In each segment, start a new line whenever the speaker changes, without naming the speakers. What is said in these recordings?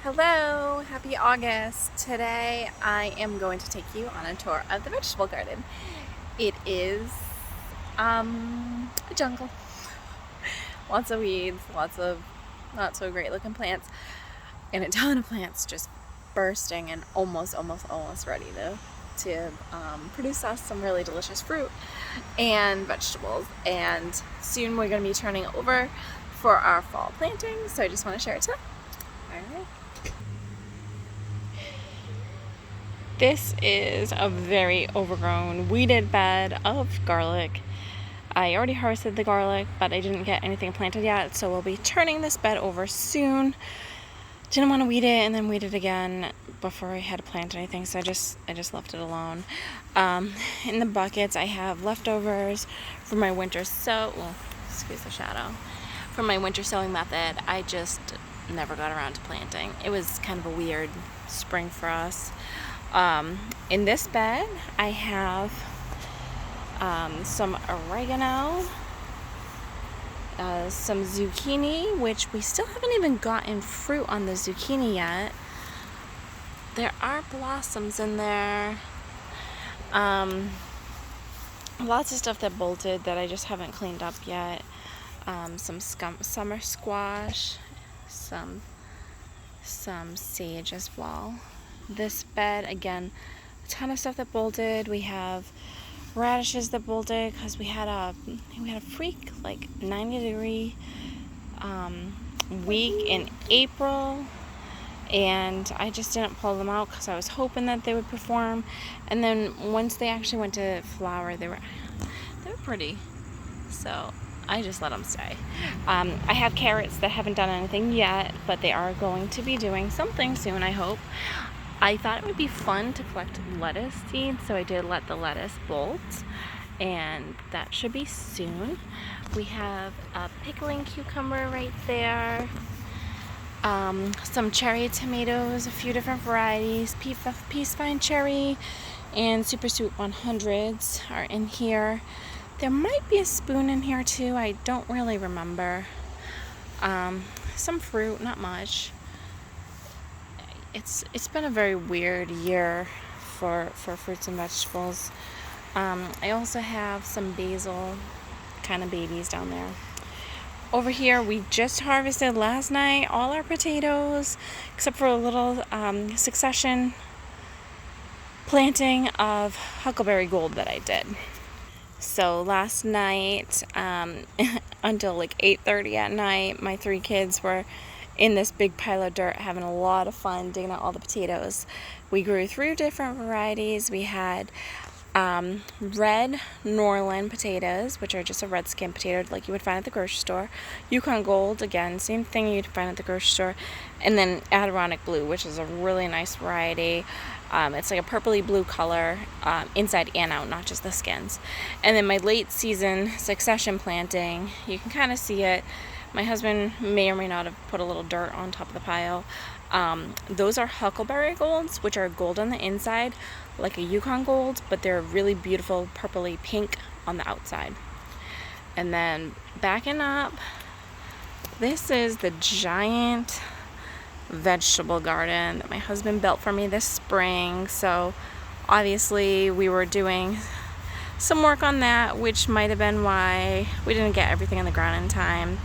Hello, happy August. Today I am going to take you on a tour of the vegetable garden. It is a jungle. Lots of weeds, lots of not so great looking plants, and a ton of plants just bursting and almost ready to produce us some really delicious fruit and vegetables. And soon we're going to be turning over for our fall planting, so I just want to share it today. All right. This is a very overgrown, weeded bed of garlic. I already harvested the garlic, but I didn't get anything planted yet, so we'll be turning this bed over soon. Didn't want to weed it and then weed it again before I had to plant anything, so I just left it alone. In the buckets, I have leftovers from my winter excuse the shadow. From my winter sowing method. I just never got around to planting. It was kind of a weird spring for us. In this bed, I have some oregano, some zucchini, which we still haven't even gotten fruit on the zucchini yet. There are blossoms in there. Lots of stuff that bolted that I just haven't cleaned up yet. Some summer squash, some sage as well. This bed, again, a ton of stuff that bolted. We have radishes that bolted because we had a freak 90-degree week in April, and I just didn't pull them out because I was hoping that they would perform. And then once they actually went to flower, they were pretty, so I just let them stay. I have carrots that haven't done anything yet, but they are going to be doing something soon, I hope. I thought it would be fun to collect lettuce seeds, so I did let the lettuce bolt, and that should be soon. We have a pickling cucumber right there, some cherry tomatoes, a few different varieties, Peace Vine cherry and Super Sweet 100s are in here. There might be a spoon in here too, I don't really remember. Some fruit, not much. It's been a very weird year for fruits and vegetables. I also have some basil kind of babies down there. Over here, we just harvested last night all our potatoes, except for a little succession planting of huckleberry gold that I did. So last night, until 8:30 at night, my 3 kids were in this big pile of dirt having a lot of fun digging out all the potatoes. We grew 3 different varieties. We had red Norland potatoes, which are just a red skin potato like you would find at the grocery store. Yukon Gold, again, same thing you'd find at the grocery store. And then Adirondack Blue, which is a really nice variety. It's like a purpley blue color, inside and out, not just the skins. And then my late season succession planting, you can kind of see it. My husband may or may not have put a little dirt on top of the pile. Those are huckleberry golds, which are gold on the inside, like a Yukon Gold, but they're really beautiful purpley pink on the outside. And then backing up, this is the giant vegetable garden that my husband built for me this spring. So obviously we were doing some work on that, which might have been why we didn't get everything in the ground in time.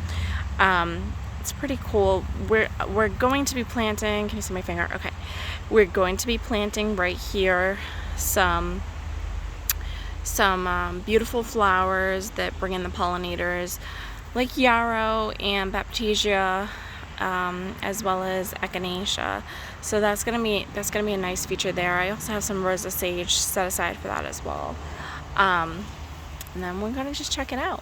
It's pretty cool. We're going to be planting, can you see my finger? Okay. We're going to be planting right here some beautiful flowers that bring in the pollinators, like yarrow and baptisia, as well as echinacea. So that's gonna be a nice feature there. I also have some rosa sage set aside for that as well. And then we're gonna just check it out.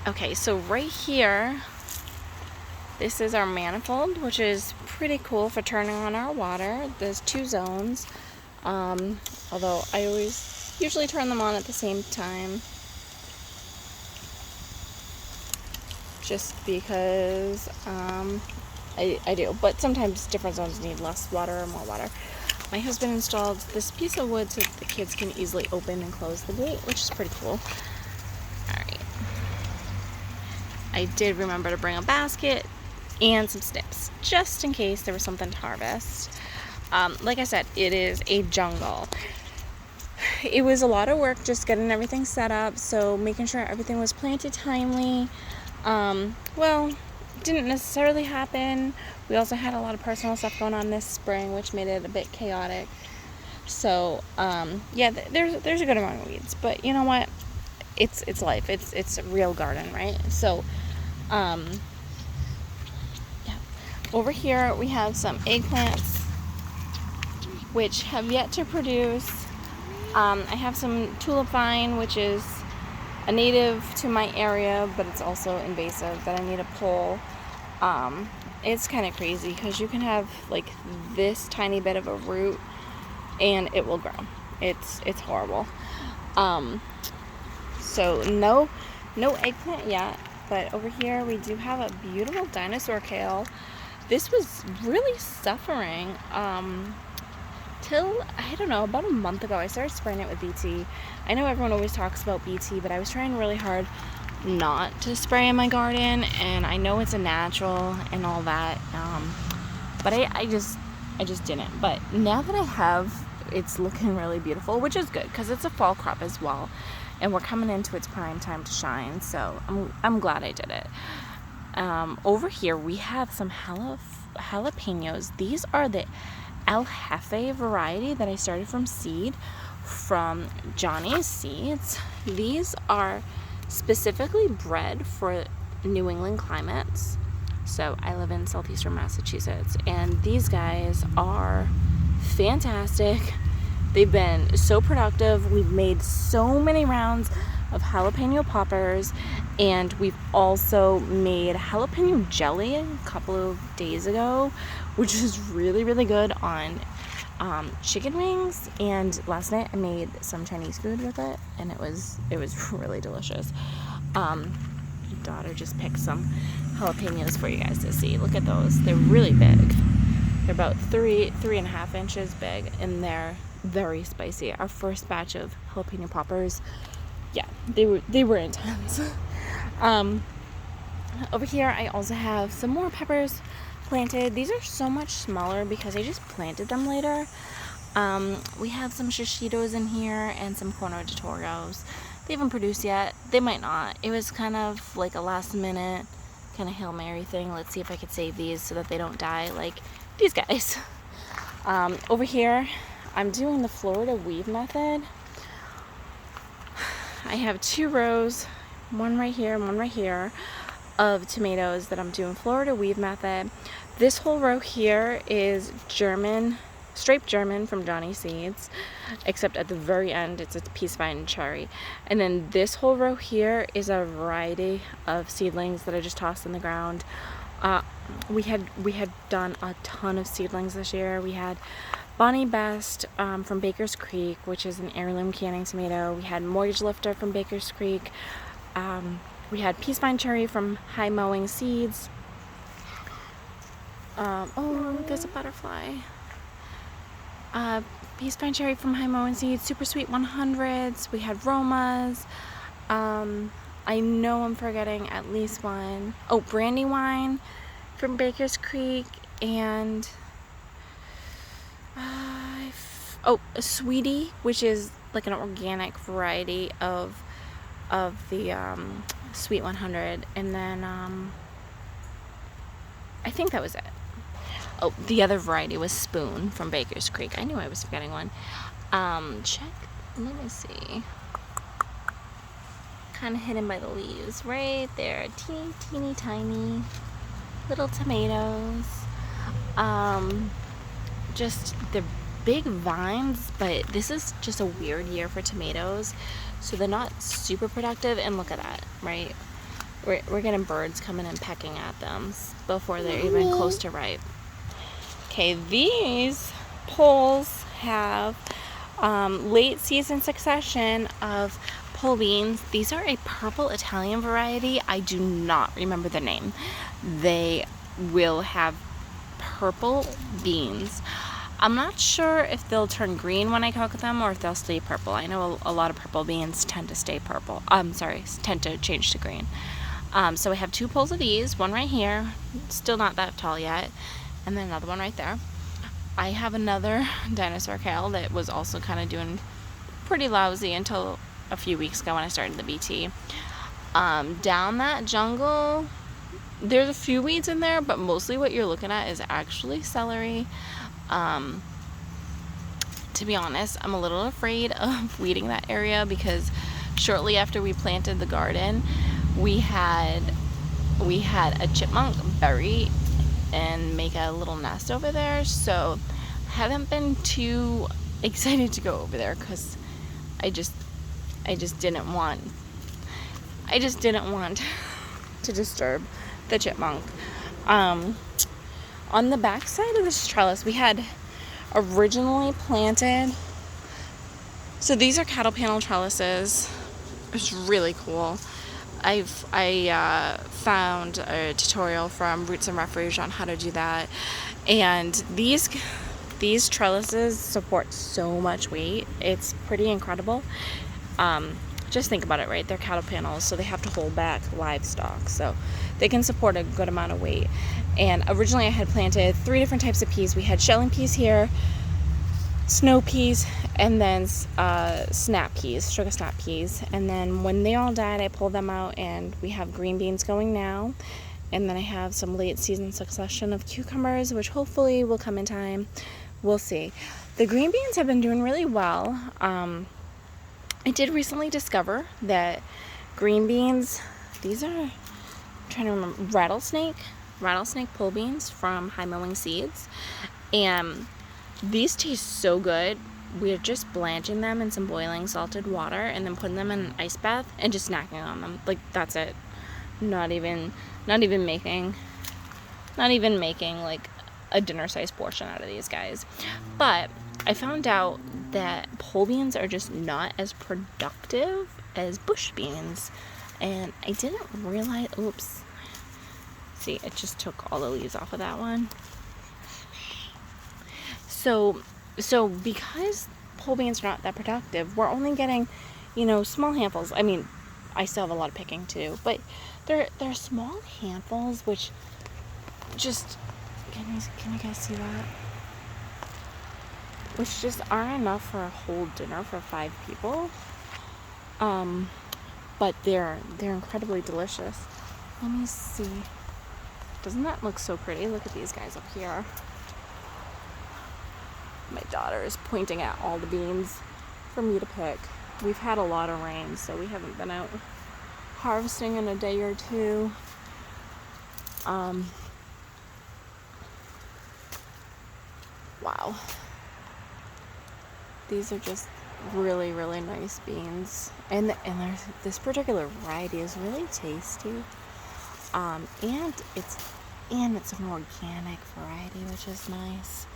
Okay, so right here, this is our manifold, which is pretty cool for turning on our water. There's 2 zones, although I usually turn them on at the same time, just because I do. But sometimes different zones need less water or more water. My husband installed this piece of wood so that the kids can easily open and close the gate, which is pretty cool. I did remember to bring a basket and some snips, just in case there was something to harvest. Like I said, it is a jungle. It was a lot of work just getting everything set up, so making sure everything was planted timely. Well, didn't necessarily happen. We also had a lot of personal stuff going on this spring, which made it a bit chaotic. So, yeah, there's a good amount of weeds, but you know what? It's life. It's a real garden, right? So, yeah. Over here we have some eggplants, which have yet to produce. I have some tulip vine, which is a native to my area, but it's also invasive that I need to pull. It's kind of crazy because you can have like this tiny bit of a root and it will grow. It's horrible. So no eggplant yet, but over here we do have a beautiful dinosaur kale. This was really suffering till, I don't know, about a month ago. I started spraying it with BT. I know everyone always talks about BT, but I was trying really hard not to spray in my garden, and I know it's a natural and all that, but I just didn't. But now that I have, it's looking really beautiful, which is good because it's a fall crop as well, and we're coming into its prime time to shine, so I'm glad I did it. Over here we have some jalapenos. These are the El Jefe variety that I started from seed from Johnny's Seeds. These are specifically bred for New England climates. So I live in southeastern Massachusetts, and these guys are fantastic. They've been so productive. We've made so many rounds of jalapeno poppers, and we've also made jalapeno jelly a couple of days ago, which is really, really good on chicken wings. And last night I made some Chinese food with it, and it was really delicious. My daughter just picked some jalapenos for you guys to see. Look at those. They're really big. They're about 3.5 inches big, and they're very spicy. Our first batch of jalapeno poppers, yeah, they were intense. Over here I also have some more peppers planted. These are so much smaller because I just planted them later. We have some shishitos in here and some corno de toros. They haven't produced yet. They might not. It was kind of like a last minute kind of Hail Mary thing. Let's see if I could save these so that they don't die like these guys. Over here I'm doing the Florida weave method. I have 2 rows, one right here and one right here, of tomatoes that I'm doing Florida weave method. This whole row here is German, straight German from Johnny Seeds, except at the very end it's a peace vine cherry. And then this whole row here is a variety of seedlings that I just tossed in the ground. We had done a ton of seedlings this year. We had Bonnie Best from Baker's Creek, which is an heirloom canning tomato. We had Mortgage Lifter from Baker's Creek. We had Peace Vine Cherry from High Mowing Seeds. Oh, there's a butterfly. Peace Vine Cherry from High Mowing Seeds. Super Sweet 100s. We had Romas. I know I'm forgetting at least one. Oh, Brandywine from Baker's Creek. And a Sweetie, which is like an organic variety of the Sweet 100, and then I think that was it. Oh, the other variety was Spoon from Baker's Creek. I knew I was forgetting one. Check, let me see. Kind of hidden by the leaves, right there. Teeny tiny little tomatoes. Just the big vines, but this is just a weird year for tomatoes, so they're not super productive. And look at that, right? We're getting birds coming and pecking at them before they're even close to ripe. Okay, these poles have late season succession of pole beans. These are a purple Italian variety. I do not remember the name. They will have purple beans. I'm not sure if they'll turn green when I cook them or if they'll stay purple. I know a lot of purple beans tend to stay purple. Tend to change to green. So we have 2 poles of these, one right here, still not that tall yet, and then another one right there. I have another dinosaur kale that was also kind of doing pretty lousy until a few weeks ago when I started the BT. Down that jungle, there's a few weeds in there, but mostly what you're looking at is actually celery. To be honest, I'm a little afraid of weeding that area because shortly after we planted the garden, we had a chipmunk bury and make a little nest over there. So I haven't been too excited to go over there because I just didn't want to disturb the chipmunk. On the back side of this trellis, we had originally planted, so these are cattle panel trellises. It's really cool. I found a tutorial from Roots and Refuge on how to do that, and these trellises support so much weight. It's pretty incredible. Just think about it, right? They're cattle panels, so they have to hold back livestock, so they can support a good amount of weight. And originally I had planted 3 different types of peas. We had shelling peas here, snow peas, and then snap peas, sugar snap peas. And then when they all died, I pulled them out, and we have green beans going now. And then I have some late season succession of cucumbers, which hopefully will come in time. We'll see. The green beans have been doing really well. I did recently discover that green beans, these are, I'm trying to remember, rattlesnake pole beans from High Mowing Seeds. And these taste so good. We're just blanching them in some boiling salted water and then putting them in an ice bath and just snacking on them. Like, that's it. Not even making like a dinner size portion out of these guys. But I found out that pole beans are just not as productive as bush beans, and I didn't realize. Oops, see, it just took all the leaves off of that one. So because pole beans are not that productive, we're only getting, small handfuls. I mean, I still have a lot of picking to do, but they're small handfuls, which just, can you guys see that? Which just aren't enough for a whole dinner for 5 people. But they're incredibly delicious. Let me see. Doesn't that look so pretty? Look at these guys up here. My daughter is pointing at all the beans for me to pick. We've had a lot of rain, so we haven't been out harvesting in a day or two. Wow. These are just really, really nice beans. And there's this particular variety is really tasty. And it's an organic variety, which is nice.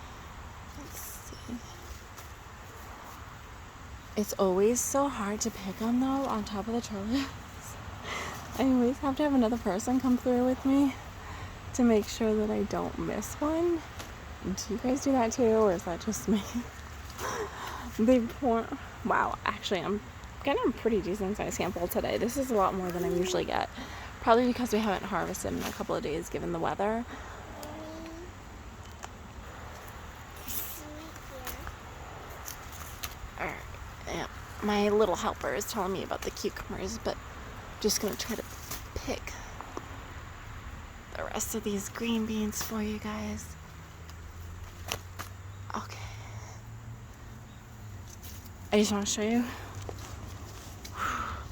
Let's see. It's always so hard to pick on, though, on top of the trellis. I always have to have another person come through with me to make sure that I don't miss one. Do you guys do that too, or is that just me? Wow, actually, I'm getting a pretty decent sized sample today. This is a lot more than I usually get. Probably because we haven't harvested in a couple of days given the weather. Alright, yeah. My little helper is telling me about the cucumbers, but I'm just going to try to pick the rest of these green beans for you guys. Okay. I just want to show you.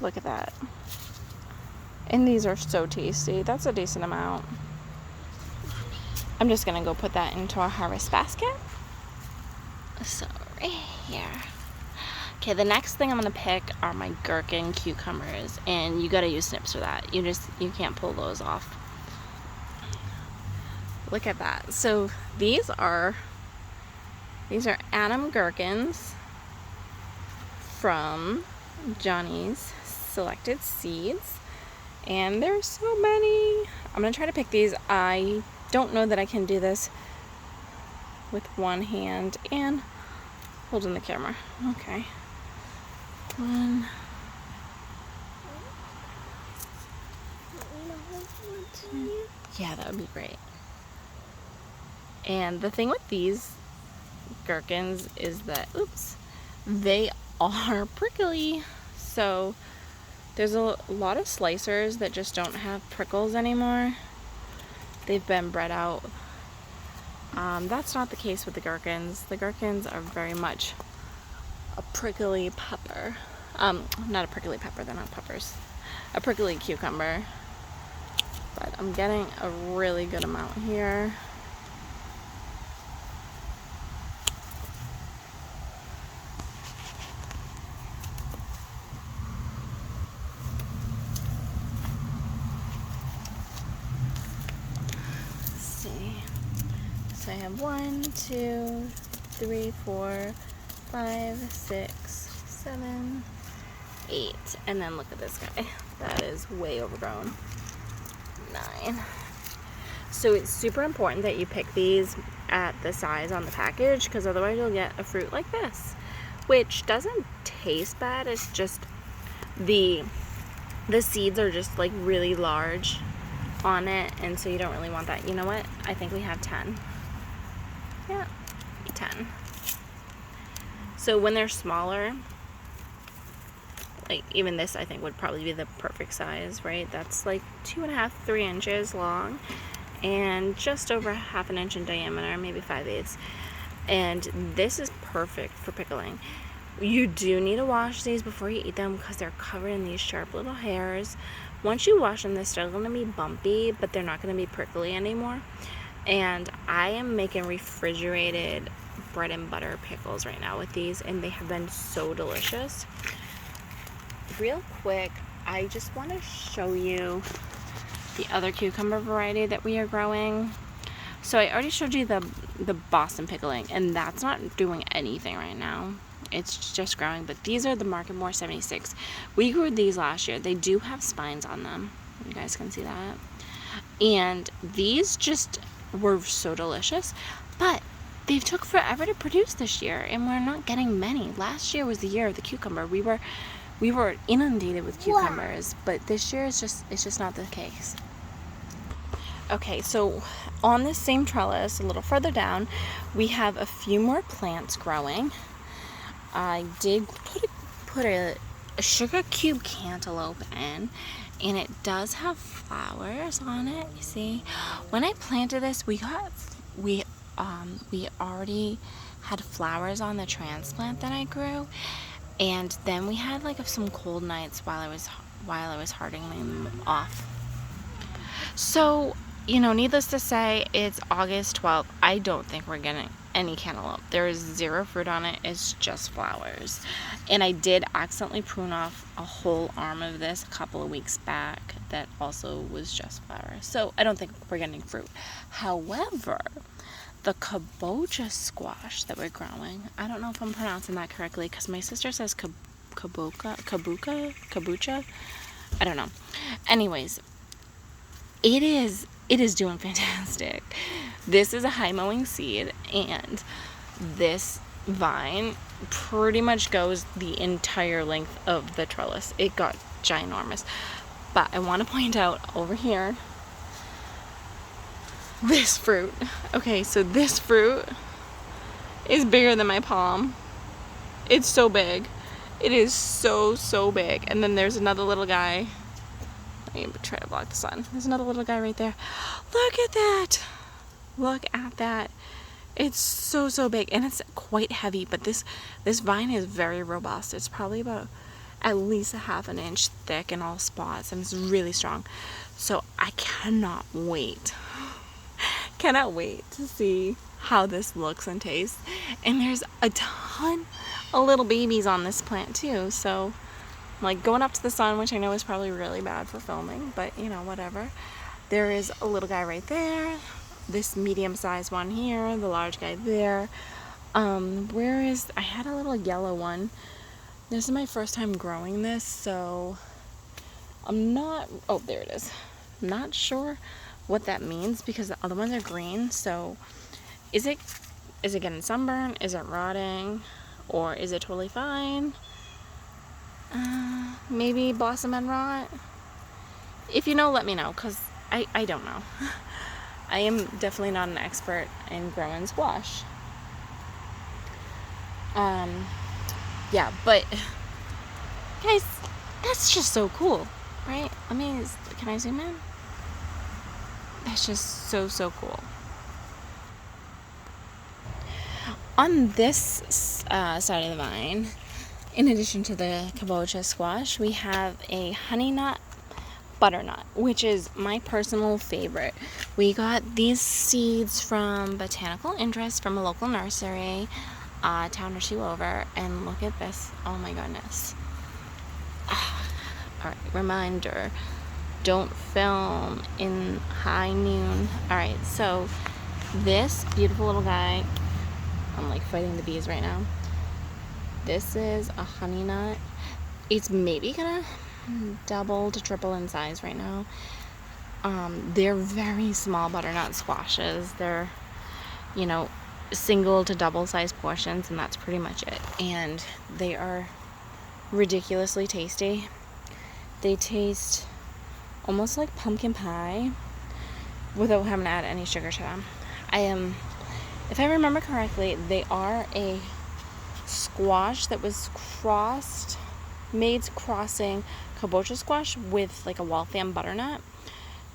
Look at that. And these are so tasty. That's a decent amount. I'm just going to go put that into our harvest basket. So, right here. Okay, the next thing I'm going to pick are my gherkin cucumbers. And you got to use snips for that. You can't pull those off. Look at that. So, these are Adam gherkins from Johnny's Selected Seeds, and there's so many. I'm gonna try to pick these. I don't know that I can do this with one hand and holding the camera. Okay, one. Yeah, that would be great. And the thing with these gherkins is that, oops, they are prickly. So there's a lot of slicers that just don't have prickles anymore. They've been bred out. That's not the case with the gherkins. The gherkins are very much a prickly pepper. Not a prickly pepper, they're not peppers. A prickly cucumber. But I'm getting a really good amount here. Let's see. So I have 1, 2, 3, 4, 5, 6, 7, 8. And then look at this guy. That is way overgrown. 9. So it's super important that you pick these at the size on the package, because otherwise you'll get a fruit like this, which doesn't taste bad. It's just the seeds are just like really large on it, and so you don't really want that. You know what? I think we have 10. Yeah, 10. So when they're smaller, like even this I think would probably be the perfect size, right? That's like 2.5, 3 inches long and just over 1/2 inch in diameter, maybe 5/8. And this is perfect for pickling. You do need to wash these before you eat them because they're covered in these sharp little hairs. Once you wash them, they're still going to be bumpy, but they're not going to be prickly anymore. And I am making refrigerated bread and butter pickles right now with these, and they have been so delicious. Real quick, I just want to show you the other cucumber variety that we are growing. So I already showed you the Boston pickling, and that's not doing anything right now. It's just growing, but these are the Market More 76. We grew these last year. They do have spines on them. You guys can see that. And these just were so delicious, but they took forever to produce this year, and we're not getting many. Last year was the year of the cucumber. We were inundated with cucumbers, but this year it's just not the case. Okay, so on this same trellis, a little further down, we have a few more plants growing. I did put a sugar cube cantaloupe in, and it does have flowers on it. You see, when I planted this, we already had flowers on the transplant that I grew, and then we had like some cold nights while I was hardening them off. So, needless to say, it's August 12th. I don't think we're getting any cantaloupe. There is 0 fruit on it. It's just flowers. And I did accidentally prune off a whole arm of this a couple of weeks back that also was just flowers. So I don't think we're getting fruit. However, the kabocha squash that we're growing, I don't know if I'm pronouncing that correctly because my sister says kabucha. I don't know. Anyways, it is doing fantastic. This is a high mowing seed, and this vine pretty much goes the entire length of the trellis. It got ginormous. But I want to point out over here, this fruit. Okay, so this fruit is bigger than my palm. It's so big. It is so big. And then there's another little guy. Let me try to block the sun. There's another little guy right there. Look at that. Look at that. It's so big, and it's quite heavy, but this vine is very robust. It's probably about at least 1/2 inch thick in all spots, and it's really strong. So I cannot wait to see how this looks and tastes. And there's a ton of little babies on this plant too, so like going up to the sun, which I know is probably really bad for filming, but whatever. There is a little guy right there, this medium-sized one here, the large guy there. I had a little yellow one. This is my first time growing this, so there it is. I'm not sure what that means because the other ones are green. So is it getting sunburn? Is it rotting? Or is it totally fine? Maybe blossom and rot. If you know, let me know, because I don't know. I am definitely not an expert in growing squash. Yeah, but guys, that's just so cool, right? Can I zoom in? That's just so cool. On this side of the vine, in addition to the kabocha squash, we have a honey nut butternut, which is my personal favorite. We got these seeds from Botanical Interest from a local nursery, town or two over, and look at this. Oh my goodness. Alright, reminder, don't film in high noon. Alright, so this beautiful little guy, I'm like fighting the bees right now. This is a honey nut. It's maybe gonna double to triple in size right now. They're very small butternut squashes. They're, single to double size portions, and that's pretty much it. And they are ridiculously tasty. They taste almost like pumpkin pie without having to add any sugar to them. If I remember correctly, they are a squash that was crossing kabocha squash with like a Waltham butternut,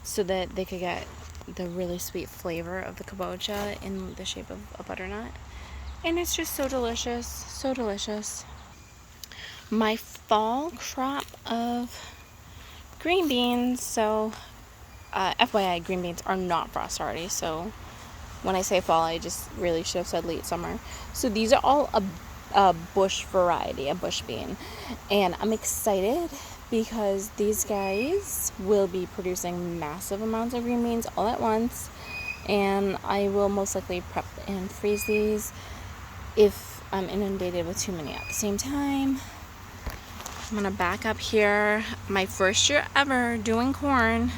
so that they could get the really sweet flavor of the kabocha in the shape of a butternut. And it's just so delicious, so delicious. My fall crop of green beans, so FYI, green beans are not frost hardy, so when I say fall, I just really should have said late summer. So these are all a bush variety, a bush bean. And I'm excited because these guys will be producing massive amounts of green beans all at once. And I will most likely prep and freeze these if I'm inundated with too many at the same time. I'm going to back up here. My first year ever doing corn.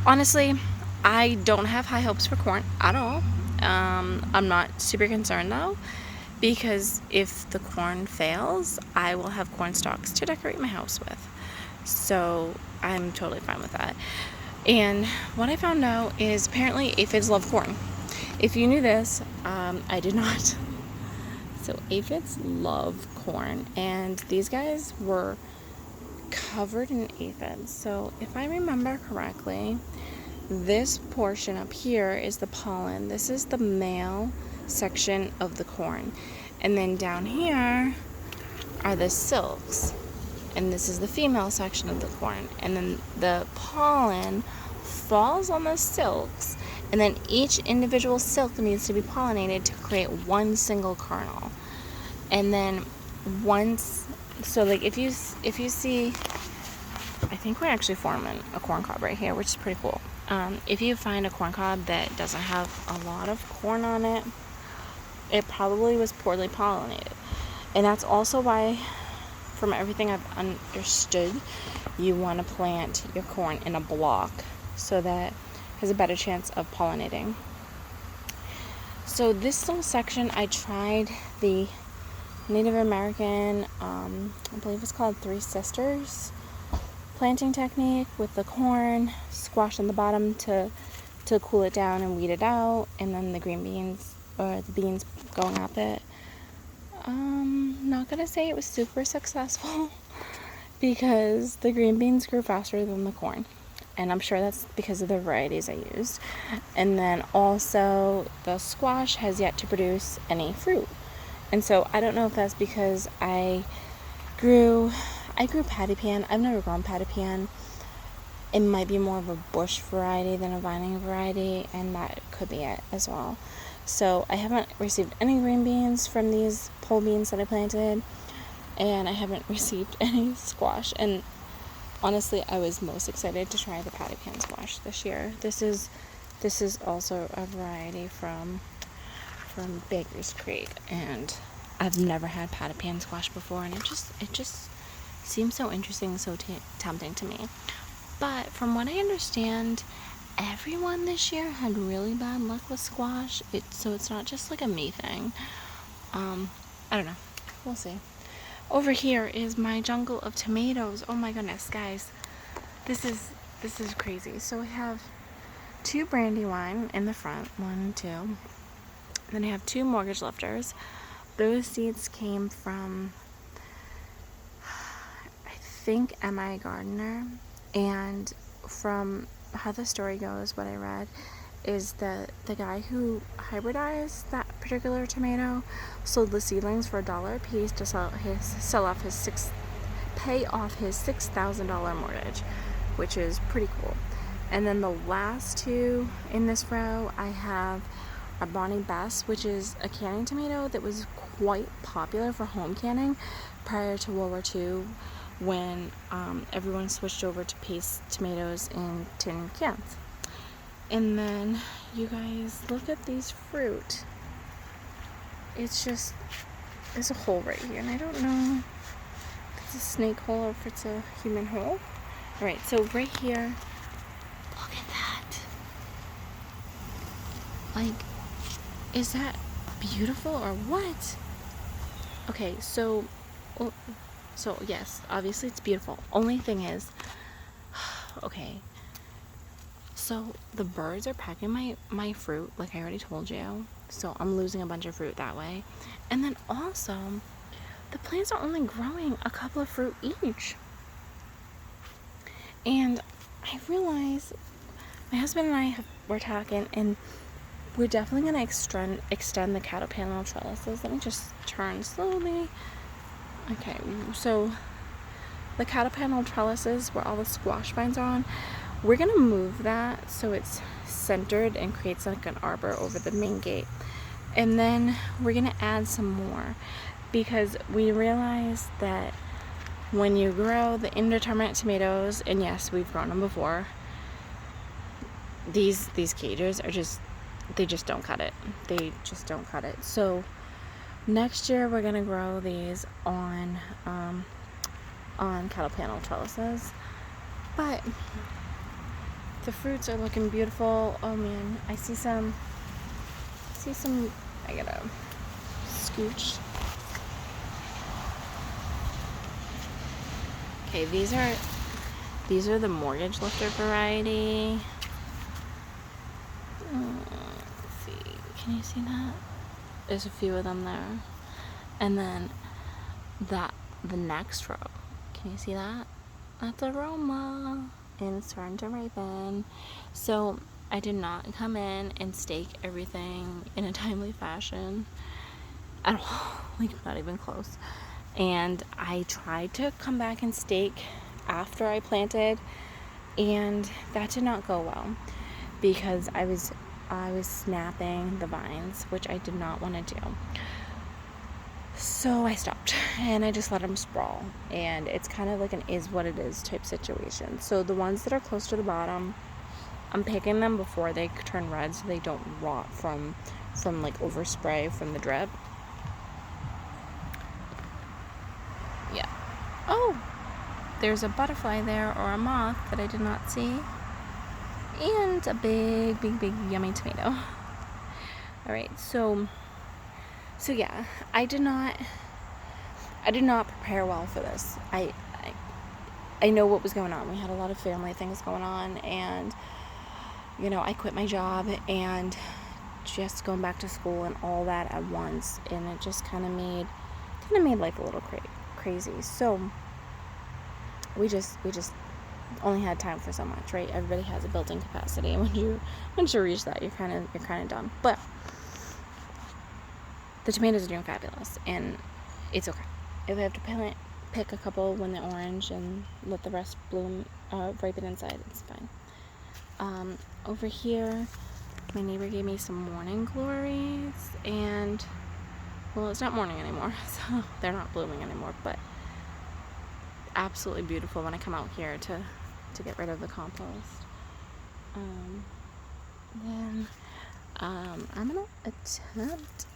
Honestly, I don't have high hopes for corn at all. I'm not super concerned though, because if the corn fails, I will have corn stalks to decorate my house with. So I'm totally fine with that. And what I found out is apparently aphids love corn. If you knew this, I did not. So aphids love corn, and these guys were covered in aphids. So if I remember correctly, this portion up here is the pollen. This is the male section of the corn. And then down here are the silks. And this is the female section of the corn. And then the pollen falls on the silks. And then each individual silk needs to be pollinated to create one single kernel. And then so like if you see, I think we're actually forming a corn cob right here, which is pretty cool. If you find a corn cob that doesn't have a lot of corn on it, it probably was poorly pollinated. And that's also why, from everything I've understood, you want to plant your corn in a block so that it has a better chance of pollinating. So this little section, I tried the Native American, I believe it's called Three Sisters planting technique, with the corn squashed on the bottom to cool it down and weed it out, and then the green beans or the beans going up it. Not gonna say it was super successful because the green beans grew faster than the corn, and I'm sure that's because of the varieties I used. And then also the squash has yet to produce any fruit, and so I don't know if that's because I grew patty pan. I've never grown patty pan. It might be more of a bush variety than a vining variety, and that could be it as well. So I haven't received any green beans from these pole beans that I planted, and I haven't received any squash. And honestly, I was most excited to try the patty pan squash this year. This is also a variety from Baker's Creek, and I've never had patty pan squash before, and it just seems so interesting, so tempting to me. But from what I understand, everyone this year had really bad luck with squash. So it's not just like a me thing. I don't know. We'll see. Over here is my jungle of tomatoes. Oh my goodness, guys. This is this is crazy. So I have 2 Brandywine in the front, 1 and 2. Then I have 2 mortgage lifters. Those seeds came from, I think, M.I. Gardner. And from how the story goes, what I read is that the guy who hybridized that particular tomato sold the seedlings for $1 a piece to pay off his $6,000 mortgage, which is pretty cool. And then the last 2 in this row, I have a Bonnie Bess, which is a canning tomato that was quite popular for home canning prior to World War II, when everyone switched over to paste tomatoes in tin cans. And then, you guys, look at these fruit. It's just, there's a hole right here, and I don't know if it's a snake hole or if it's a human hole. Alright, so right here, look at that. Like, is that beautiful or what? Okay, so yes, obviously it's beautiful. Only thing is, okay, so the birds are pecking my fruit, like I already told you. So I'm losing a bunch of fruit that way. And then also, the plants are only growing a couple of fruit each. And I realize my husband and I were talking, and we're definitely going to extend the cattle panel trellises. Let me just turn slowly. Okay, so the cattle panel trellises where all the squash vines are on, we're going to move that so it's centered and creates like an arbor over the main gate. And then we're going to add some more, because we realized that when you grow the indeterminate tomatoes, and yes, we've grown them before, these cages are they just don't cut it. They just don't cut it. So next year we're gonna grow these on cattle panel trellises. But the fruits are looking beautiful. Oh man, I see some. I gotta scooch. Okay, these are the mortgage lifter variety. Let's see, can you see that? There's a few of them there. And then the next row, can you see that? That's aroma, and it's starting to ripen. So I did not come in and stake everything in a timely fashion at all, like not even close. And I tried to come back and stake after I planted, and that did not go well, because I was snapping the vines, which I did not want to do. So I stopped, and I just let them sprawl, and it's kind of like an is what it is type situation. So the ones that are close to the bottom, I'm picking them before they turn red so they don't rot from like overspray from the drip. Yeah. Oh, there's a butterfly there, or a moth, that I did not see. And a big yummy tomato. Alright, so yeah, I did not prepare well for this. I know what was going on. We had a lot of family things going on, and I quit my job and just going back to school and all that at once, and it just kind of made life a little crazy. So we just only had time for so much, right? Everybody has a built-in capacity, and once you reach that, you're kind of done. But the tomatoes are doing fabulous, and it's okay. If I have to pick a couple when they're orange and let the rest bloom, ripen inside, it's fine. Over here, my neighbor gave me some morning glories, and well, it's not morning anymore, so they're not blooming anymore, but absolutely beautiful when I come out here to get rid of the compost. Then I'm gonna attempt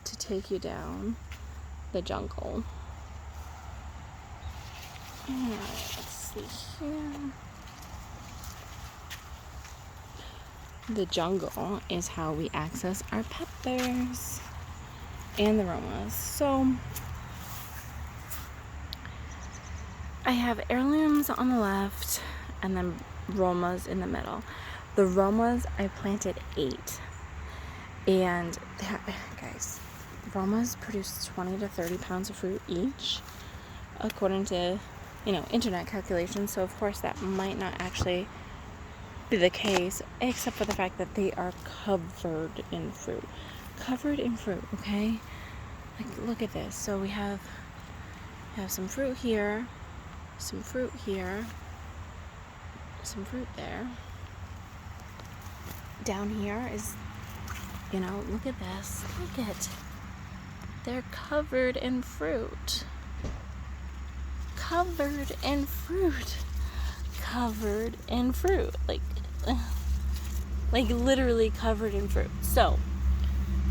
to take you down the jungle. Let's see here. The jungle is how we access our peppers and the aromas. So I have heirlooms on the left, and then Romas in the middle. The Romas, I planted 8. And guys, Romas produce 20 to 30 pounds of fruit each, according to, internet calculations. So of course that might not actually be the case, except for the fact that they are covered in fruit. Okay? Like, look at this. So we have some fruit here, some fruit here, some fruit there. Down here is, look at this. They're covered in fruit. Covered in fruit. Like literally covered in fruit. So,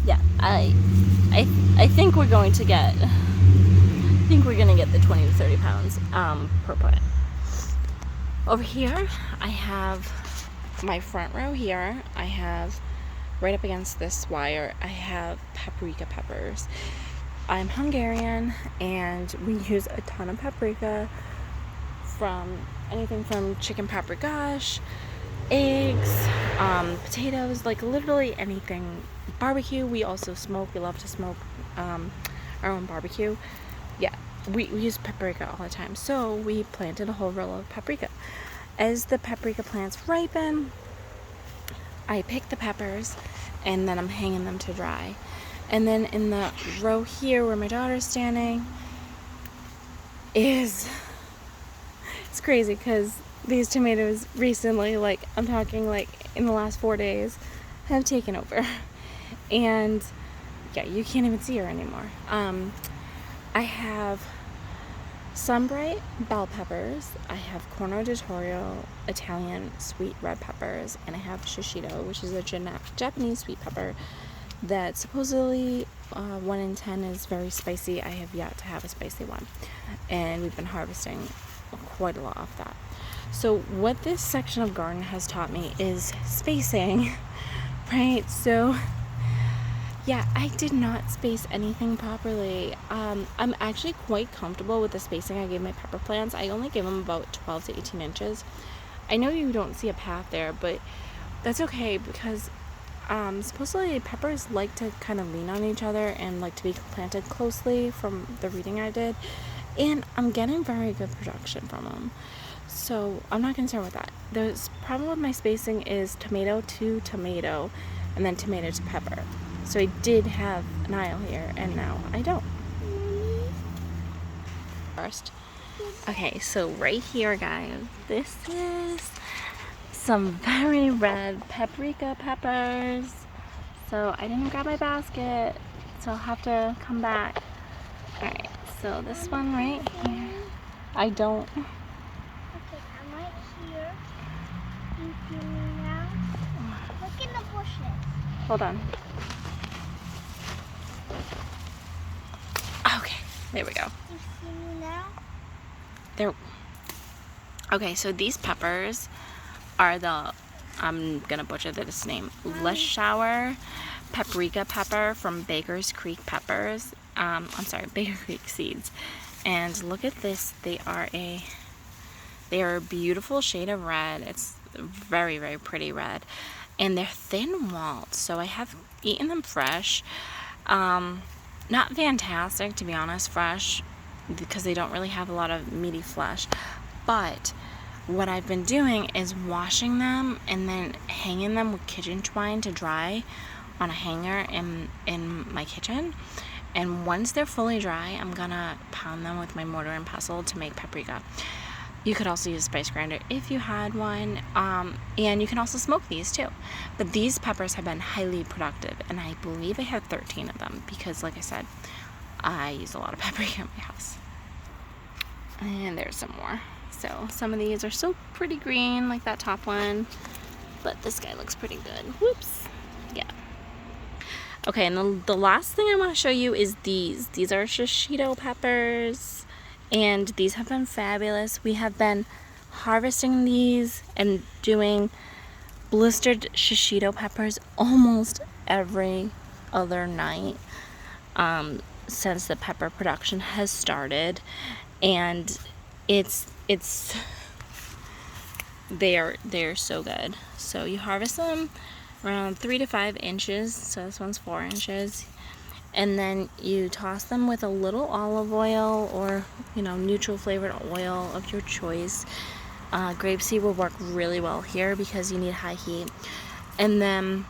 yeah, I think we're going to get the 20 to 30 pounds per plant. Over here, I have my front row here. I have right up against this wire, I have paprika peppers. I'm Hungarian, and we use a ton of paprika, from anything from chicken paprikash, eggs, potatoes, like literally anything. Barbecue, we also smoke. We love to smoke our own barbecue. Yeah, we use paprika all the time. So we planted a whole row of paprika. As the paprika plants ripen, I pick the peppers, and then I'm hanging them to dry. And then in the row here where my daughter's standing it's crazy because these tomatoes recently, like I'm talking like in the last 4 days, have taken over. And yeah, you can't even see her anymore. I have sunbright bell peppers, I have Corno di Torio Italian sweet red peppers, and I have shishito, which is a Japanese sweet pepper that supposedly 1 in 10 is very spicy. I have yet to have a spicy one, and we've been harvesting quite a lot of that. So what this section of garden has taught me is spacing, right? So yeah, I did not space anything properly. I'm actually quite comfortable with the spacing I gave my pepper plants. I only gave them about 12 to 18 inches. I know you don't see a path there, but that's okay because supposedly peppers like to kind of lean on each other and like to be planted closely, from the reading I did. And I'm getting very good production from them. So I'm not concerned with that. The problem with my spacing is tomato to tomato and then tomato to pepper. So I did have an aisle here, and now I don't. First, okay, so right here, guys, this is some very red paprika peppers. So I didn't grab my basket, so I'll have to come back. Alright, so this one right here, I don't.
Okay, I'm right here. You see me now? Look in the bushes.
Hold on. Okay, there we go.
You see me now?
There. Okay, so these peppers are the, I'm gonna butcher this name, Leschauer paprika pepper from Baker's Creek Peppers. Baker Creek Seeds. And look at this. They are a beautiful shade of red. It's very, very pretty red. And they're thin walled, so I have eaten them fresh. Not fantastic, to be honest, fresh, because they don't really have a lot of meaty flesh. But what I've been doing is washing them and then hanging them with kitchen twine to dry on a hanger in my kitchen. And once they're fully dry, I'm gonna pound them with my mortar and pestle to make paprika. You could also use a spice grinder if you had one, and you can also smoke these too. But these peppers have been highly productive, and I believe I have 13 of them because, like I said, I use a lot of paprika in my house. And there's some more. So some of these are still pretty green, like that top one, but this guy looks pretty good. Whoops. Yeah. Okay, and the last thing I want to show you is these. These are shishito peppers, and these have been fabulous. We have been harvesting these and doing blistered shishito peppers almost every other night since the pepper production has started. And it's They're so good. So you harvest them around 3 to 5 inches. So this one's 4 inches. And then you toss them with a little olive oil or, neutral flavored oil of your choice. Grapeseed will work really well here because you need high heat. And then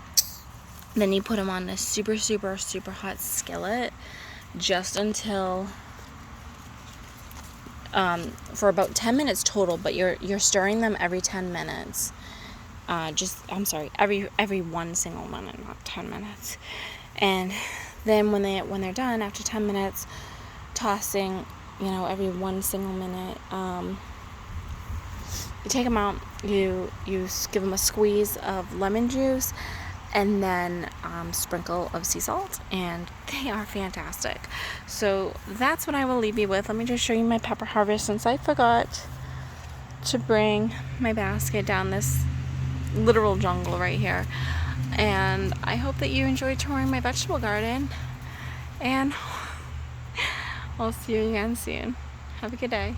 you put them on a super, super, super hot skillet just until, for about 10 minutes total, but you're stirring them every 10 minutes. Every one single minute, not 10 minutes. And then when they're done, after 10 minutes, tossing, every one single minute, you take them out, you give them a squeeze of lemon juice, and then sprinkle of sea salt, and they are fantastic. So that's what I will leave you with. Let me just show you my pepper harvest, since I forgot to bring my basket down this literal jungle right here. And I hope that you enjoyed touring my vegetable garden, and I'll see you again soon. Have a good day.